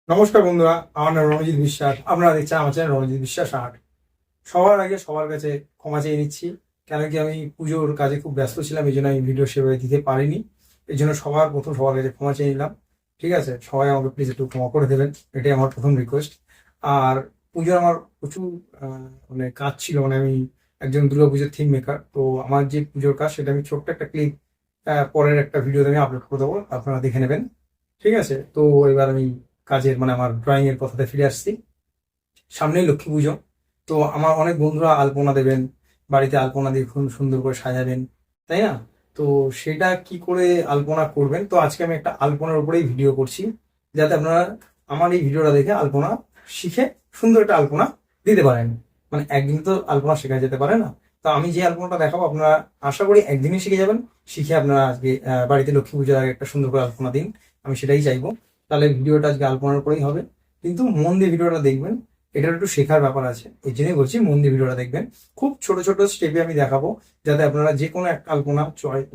নমস্কার বন্ধুরা, আমার নাম রণজিৎ বিশ্বাস। আপনারা দেখছেন আমার চ্যানেল রণজিৎ বিশ্বাস আর্ট। সবার আগে সবার কাছে ক্ষমা চেয়ে নিচ্ছি, কেন কি আমি পুজোর কাজে খুব ব্যস্ত ছিলাম, এই জন্য আমি ভিডিও সেভাবে দিতে পারিনি। এই জন্য সবার কাছে ক্ষমা চেয়ে নিলাম। ঠিক আছে, সবাই আমাকে প্লিজ একটু ক্ষমা করে দেবেন, এটাই আমার প্রথম রিকোয়েস্ট। আর পুজোর আমার প্রচুর মানে কাজ ছিল, মানে আমি একজন দুর্গাপুজোর থিম মেকার। তো আমার যে পুজোর কাজ সেটা আমি ছোট্ট একটা ক্লিপ পরের একটা ভিডিওতে আমি আপলোড করে দেবো, আপনারা দেখে নেবেন। ঠিক আছে, তো এবার আমি কাজের মানে আমার ড্রয়িং এর কথাতে ফিরে আসছি। সামনেই লক্ষ্মী পুজো, তো আমার অনেক বন্ধুরা আলপনা দেবেন, বাড়িতে আলপনা দিয়ে খুব সুন্দর করে সাজাবেন, তাই না? তো সেটা কি করে আলপনা করবেন, তো আজকে আমি একটা আলপনার উপরেই ভিডিও করছি, যাতে আপনারা আমার এই ভিডিওটা দেখে আলপনা শিখে সুন্দর একটা আলপনা দিতে পারেন। মানে একদিন তো আলপনা শেখা যেতে পারে না। তো আমি যে আলপনাটা দেখাবো আপনারা আশা করি একদিনই শিখে যাবেন। শিখে আপনারা আজকে বাড়িতে লক্ষ্মী পুজোর আগে একটা সুন্দর করে আলপনা দিন, আমি সেটাই চাইবো। তাহলে ভিডিওটা আজকে আলপনার উপরেই হবে, কিন্তু মন দিয়ে ভিডিওটা দেখবেন, এটার একটু শেখার ব্যাপার আছে, এই জন্যই বলছি মন দিয়ে ভিডিওটা দেখবেন। খুব ছোট ছোট স্টেপে আমি দেখাবো, যাতে আপনারা যে কোনো একটা আলপনা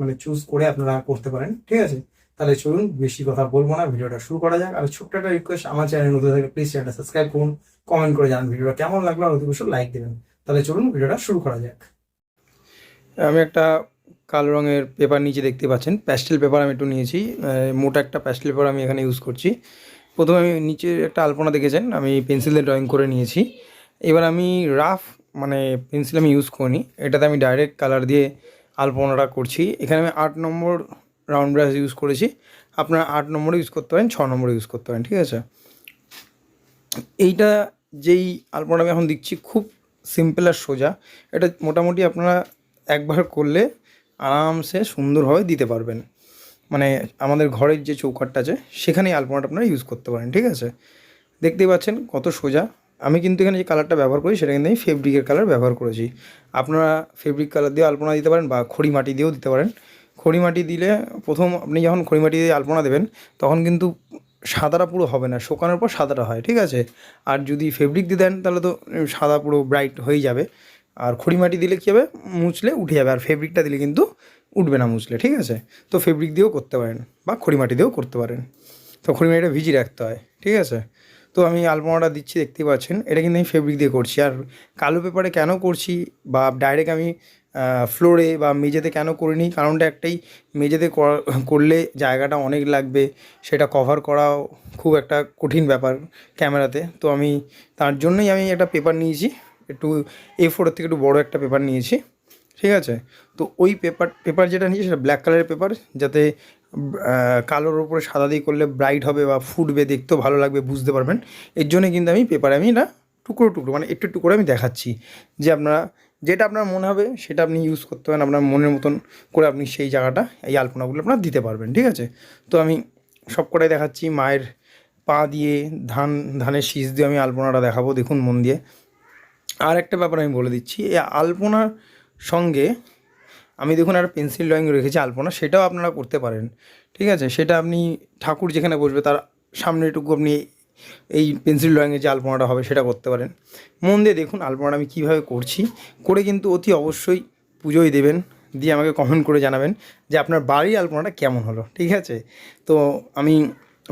মানে চুজ করে আপনারা করতে পারেন। ঠিক আছে, তাহলে চলুন বেশি কথা বলবো না, ভিডিওটা শুরু করা যাক। আর ছোট্ট একটা রিকোয়েস্ট, আমার চ্যানেল নতুন থাকলে প্লিজ চ্যানেলটা সাবস্ক্রাইব করুন, কমেন্ট করে জানান ভিডিওটা কেমন লাগলো, আর অবশ্যই লাইক দেবেন। তাহলে চলুন ভিডিওটা শুরু করা যাক। আমি একটা কালো রঙের পেপার নিচে দেখতে পাচ্ছেন, প্যাস্টেল পেপার আমি একটু নিয়েছি, মোটা একটা প্যাস্টেল পেপার আমি এখানে ইউজ করছি। প্রথমে আমি নিচে একটা আলপনা দেখেছেন, আমি পেন্সিল দিয়ে ড্রয়িং করে নিয়েছি। এবার আমি রাফ মানে পেন্সিল আমি ইউজ করিনি, এটাতে আমি ডাইরেক্ট কালার দিয়ে আলপনাটা করছি। এখানে আমি 8 নম্বর রাউন্ড ব্রাশ ইউজ করেছি, আপনারা 8 নম্বরে ইউজ করতে পারেন, 6 নম্বরে ইউজ করতে পারেন। ঠিক আছে, এইটা যেই আলপনাটা আমি এখন দিচ্ছি খুব সিম্পল আর সোজা। এটা মোটামুটি আপনারা একবার করলে আরামসে সুন্দরভাবে দিতে পারবেন। মানে আমাদের ঘরের যে চৌকাঠটা আছে সেখানেই আলপনাটা আপনারা ইউজ করতে পারেন। ঠিক আছে, দেখতেই পাচ্ছেন কত সোজা। আমি কিন্তু এখানে যে কালারটা ব্যবহার করি সেটা কিন্তু আমি ফেব্রিকের কালার ব্যবহার করেছি। আপনারা ফেব্রিক কালার দিয়েও আলপনা দিতে পারেন বা খড়ি মাটি দিয়েও দিতে পারেন। খড়ি মাটি দিলে প্রথম আপনি যখন খড়ি মাটি দিয়ে আলপনা দেবেন তখন কিন্তু সাদাটা পুরো হবে না, শুকানোর পর সাদাটা হয়। ঠিক আছে, আর যদি ফেব্রিক দিয়ে দেন তাহলে তো সাদা পুরো ব্রাইট হয়ে যাবে। আর খড়ি মাটি দিলে কী হবে, মুছলে উঠে যাবে, আর ফেব্রিকটা দিলে কিন্তু উঠবে না মুছলে। ঠিক আছে, তো ফেব্রিক দিয়েও করতে পারেন বা খড়ি মাটি দিয়েও করতে পারেন। তো খড়ি মাটিটা ভিজিয়ে রাখতে হয়। ঠিক আছে, তো আমি আলপনাটা দিচ্ছি, দেখতেই পাচ্ছেন এটা কিন্তু আমি ফেব্রিক দিয়ে করছি। আর কালো পেপারে কেন করছি বা ডাইরেক্ট আমি ফ্লোরে বা মেঝেতে কেন করিনি, কারণটা একটাই, মেঝেতে করলে জায়গাটা অনেক লাগবে, সেটা কভার করাও খুব একটা কঠিন ব্যাপার ক্যামেরাতে। তো আমি তার জন্যই আমি একটা পেপার নিয়েছি, একটু A4 থেকে একটু বড় একটা পেপার নিয়েছি। ঠিক আছে, তো ওই পেপার যেটা নিয়েছি সেটা ব্ল্যাক কালারের পেপার, যাতে কালোর ওপরে সাদা দিয়ে করলে ব্রাইট হবে বা ফুটবে, দেখতেও ভালো লাগবে, বুঝতে পারবেন। এর জন্যই কিন্তু আমি পেপারে আমি এটা টুকরো টুকরো মানে একটু একটু করে আমি দেখাচ্ছি, যে আপনারা যেটা আপনার মনে হবে সেটা আপনি ইউজ করতে পারেন, আপনার মনের মতন করে আপনি সেই জায়গাটা এই আলপনাগুলো আপনার দিতে পারবেন। ঠিক আছে, তো আমি সব কটাই দেখাচ্ছি। মায়ের পা দিয়ে ধানের শীষ দিয়ে আমি আলপনাটা দেখাবো, দেখুন মন দিয়ে। আর একটা ব্যাপার আমি বলে দিচ্ছি, এই আলপনার সঙ্গে আমি দেখুন একটা পেন্সিল ড্রয়িং রেখেছি আলপনা, সেটাও আপনারা করতে পারেন। ঠিক আছে, সেটা আপনি ঠাকুর যেখানে বসবে তার সামনে একটু আপনি এই পেন্সিল ড্রয়িংয়ে যে আলপনাটা হবে সেটা করতে পারেন। মন দিয়ে দেখুন আলপনাটা আমি কীভাবে করছি, করে কিন্তু অতি অবশ্যই পুজোয় দেবেন, দিয়ে আমাকে কমেন্ট করে জানাবেন যে আপনার বাড়ির আলপনাটা কেমন হলো। ঠিক আছে, তো আমি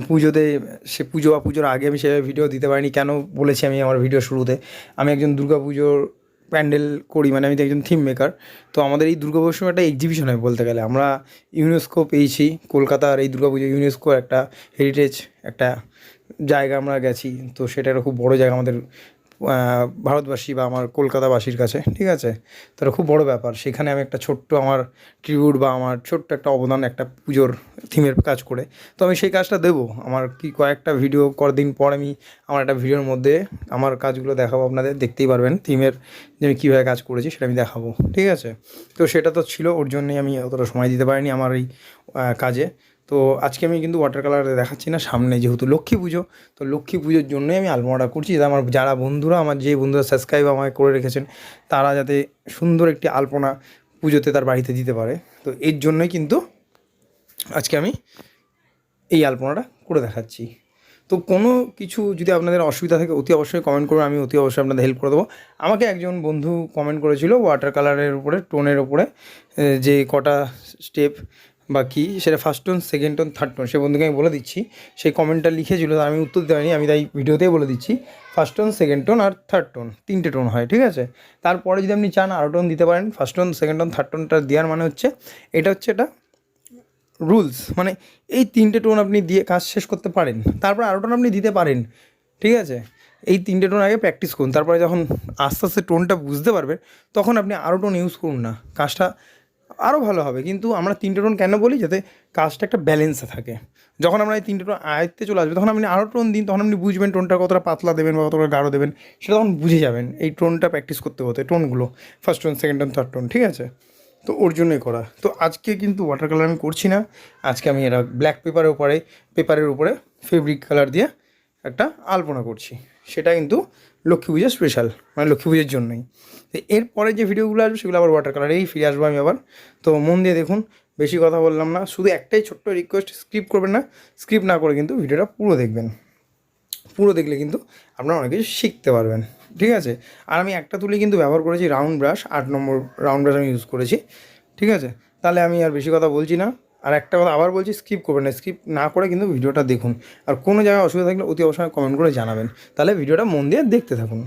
পুজোতে পুজো বা পুজোর আগে আমি সেভাবে ভিডিও দিতে পারিনি, কেন বলেছি আমি আমার ভিডিও শুরুতে, আমি একজন পুজোর প্যান্ডেল করি, মানে আমি তো একজন থিম মেকার। তো আমাদের এই দুর্গাপুজোর সময় একটা এক্সিবিশন হয় বলতে গেলে, আমরা ইউনেস্কো পেয়েছি, কলকাতার এই দুর্গাপুজো ইউনেস্কো একটা হেরিটেজ একটা জায়গা আমরা গেছি। তো সেটা একটা খুব বড় জায়গা আমাদের ভারতবাসী বা আমার কলকাতাবাসীর কাছে। ঠিক আছে, তো এটা খুব বড় ব্যাপার, সেখানে আমি একটা ছোট্ট আমার ট্রিবিউট বা আমার ছোট্ট একটা অবদান একটা পুজোর থিমের কাজ করে, তো আমি সেই কাজটা দেবো। আমার কি কয়েকটা ভিডিও দিন পর আমি আমার একটা ভিডিওর মধ্যে আমার কাজগুলো দেখাবো, আপনাদের দেখতেই পারবেন থিমের যে আমি কীভাবে কাজ করেছি সেটা আমি দেখাবো। ঠিক আছে, তো সেটা তো ছিল, ওর জন্যই আমি অতটা সময় দিতে পারিনি আমার এই কাজে। তো আজকে আমি কিন্তু ওয়াটার কালারে দেখাচ্ছি না, সামনে যেহেতু লক্ষ্মী পুজো, তো লক্ষ্মী পুজোর জন্যই আমি আলপনাটা করছি, যাতে আমার যারা বন্ধুরা, আমার যে বন্ধুরা সাবস্ক্রাইব আমাকে করে রেখেছেন, তারা যাতে সুন্দর একটি আলপনা পুজোতে তার বাড়িতে দিতে পারে। তো এর জন্যই কিন্তু আজকে আমি এই আলপনাটা করে দেখাচ্ছি। তো কোনো কিছু যদি আপনাদের অসুবিধা থাকে অতি অবশ্যই কমেন্ট করুন, আমি অতি অবশ্যই আপনাদের হেল্প করে দেবো। আমাকে একজন বন্ধু কমেন্ট করেছিল ওয়াটার কালারের উপরে, টোনের উপরে যে কটা স্টেপ বা কী সেটা first tone, second tone, third tone, সে বন্ধুকে আমি বলে দিচ্ছি। সেই কমেন্টটা লিখেছিল, আমি উত্তর দিতে পারিনি, আমি তাই ভিডিওতেই বলে দিচ্ছি। ফার্স্ট টোন, সেকেন্ড টোন আর থার্ড টোন, 3টে টোন হয়, ঠিক আছে। তারপরে যদি আপনি চান আরও টোন দিতে পারেন। First tone, second tone, third টোনটা দেওয়ার মানে হচ্ছে এটা রুলস, মানে এই 3টে টোন আপনি দিয়ে কাজ শেষ করতে পারেন, তারপর আরও টোন আপনি দিতে পারেন, ঠিক আছে। এই 3টে টোন আগে প্র্যাকটিস করুন, তারপরে যখন আস্তে আস্তে টোনটা বুঝতে পারবে তখন আপনি আরও টোন ইউজ করুন না, কাজটা আরও ভালো হবে। কিন্তু আমরা 3টে টোন কেন বলি, যাতে কাজটা একটা ব্যালেন্সে থাকে। যখন আমরা এই 3টে টোন আয়ত্তে চলে আসবে তখন আপনি আরও টোন দিন, তখন আপনি বুঝবেন টোনটা কতটা পাতলা দেবেন বা কতটা গাঢ় দেবেন, সেটা তখন বুঝে যাবেন। এই টোনটা প্র্যাকটিস করতে হতে, টোনগুলো first tone, second tone, third tone, ঠিক আছে। তো ওর জন্যই করা। তো আজকে কিন্তু ওয়াটার কালার আমি করছি না, আজকে আমি এরা ব্ল্যাক পেপারের উপরে ফেব্রিক কালার দিয়ে একটা আলপনা করছি। সেটা কিন্তু লক্ষ্মী পুজোর স্পেশাল, মানে লক্ষ্মী পুজোর জন্যই। তো এরপরে যে ভিডিওগুলো আসবে সেগুলো আবার ওয়াটার কালারেই ফিরে আসবো আমি আবার। তো মন দিয়ে দেখুন, বেশি কথা বললাম না, শুধু একটাই ছোট্ট রিকোয়েস্ট, স্কিপ করবেন না। স্কিপ না করে কিন্তু ভিডিওটা পুরো দেখবেন, পুরো দেখলে কিন্তু আপনারা অনেক কিছু শিখতে পারবেন, ঠিক আছে। আর আমি একটা তুলি কিন্তু ব্যবহার করেছি রাউন্ড ব্রাশ, 8 নম্বর রাউন্ড ব্রাশ আমি ইউজ করেছি, ঠিক আছে। তাহলে আমি আর বেশি কথা বলছি না। আর একটা কথা আবার বলছি, স্কিপ করবেন না, স্কিপ না করে কিন্তু ভিডিওটা দেখুন। আর কোনো জায়গায় অসুবিধা থাকলে অতি অবশ্যই কমেন্ট করে জানাবেন, তাহলে ভিডিওটা মন দিয়ে দেখতে থাকুন।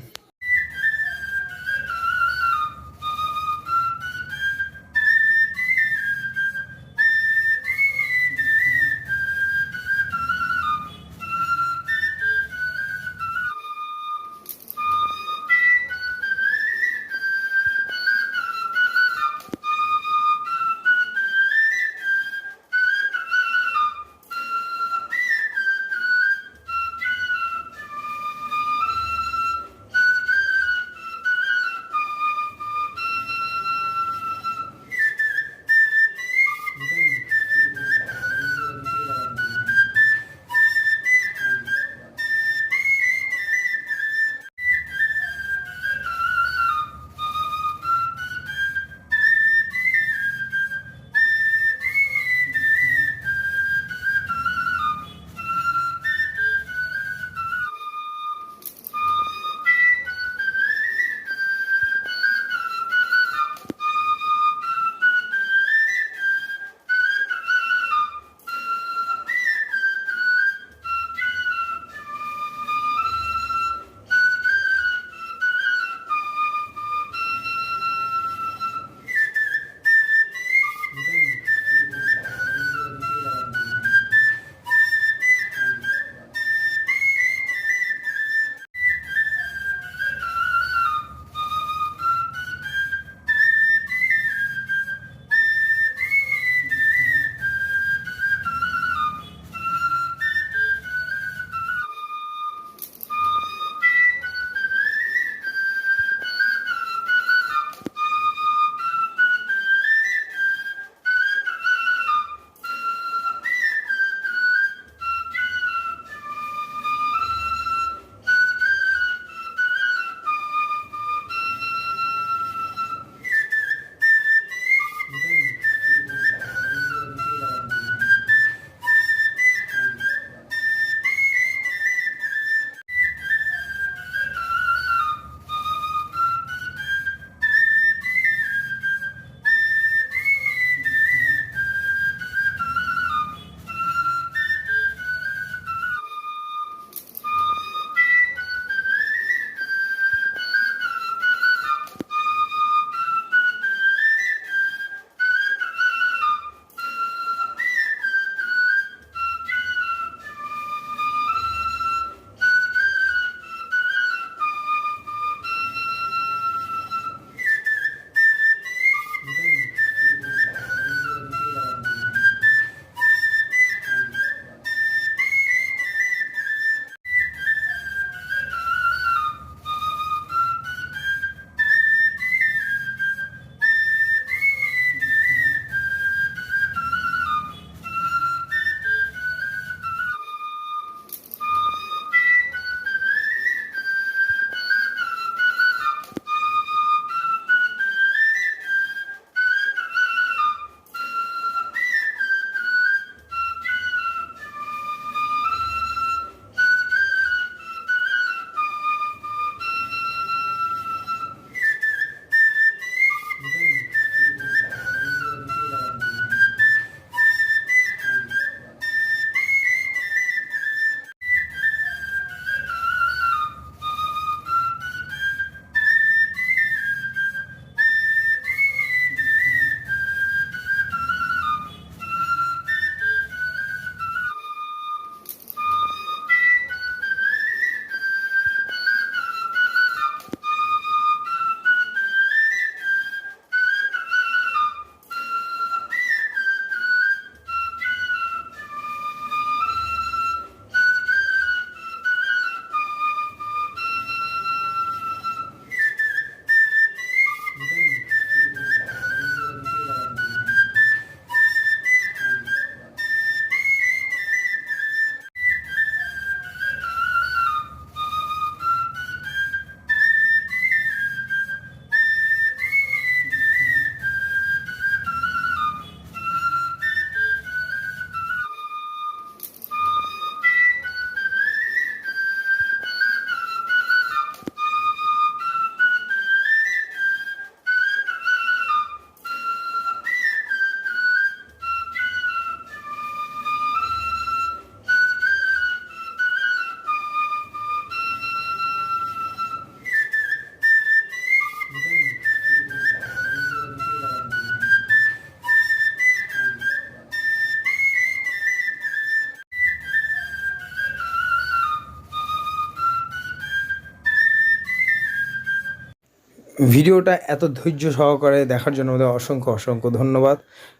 ভিডিওটা এত ধৈর্য সহকারে দেখার জন্য আমাদের অসংখ্য অসংখ্য ধন্যবাদ।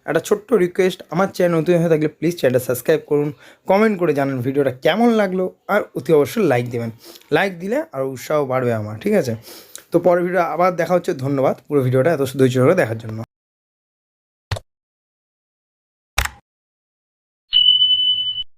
একটা ছোট্ট রিকোয়েস্ট, আমার চ্যানেল নতুন হয়ে থাকলে প্লিজ চ্যানেলটা সাবস্ক্রাইব করুন, কমেন্ট করে জানান ভিডিওটা কেমন লাগলো, আর অতি অবশ্যই লাইক দেবেন। লাইক দিলে আরও উৎসাহ বাড়বে আমার, ঠিক আছে? তো পরের ভিডিও আবার দেখা হচ্ছে। ধন্যবাদ পুরো ভিডিওটা এত ধৈর্য সহকারে দেখার জন্য।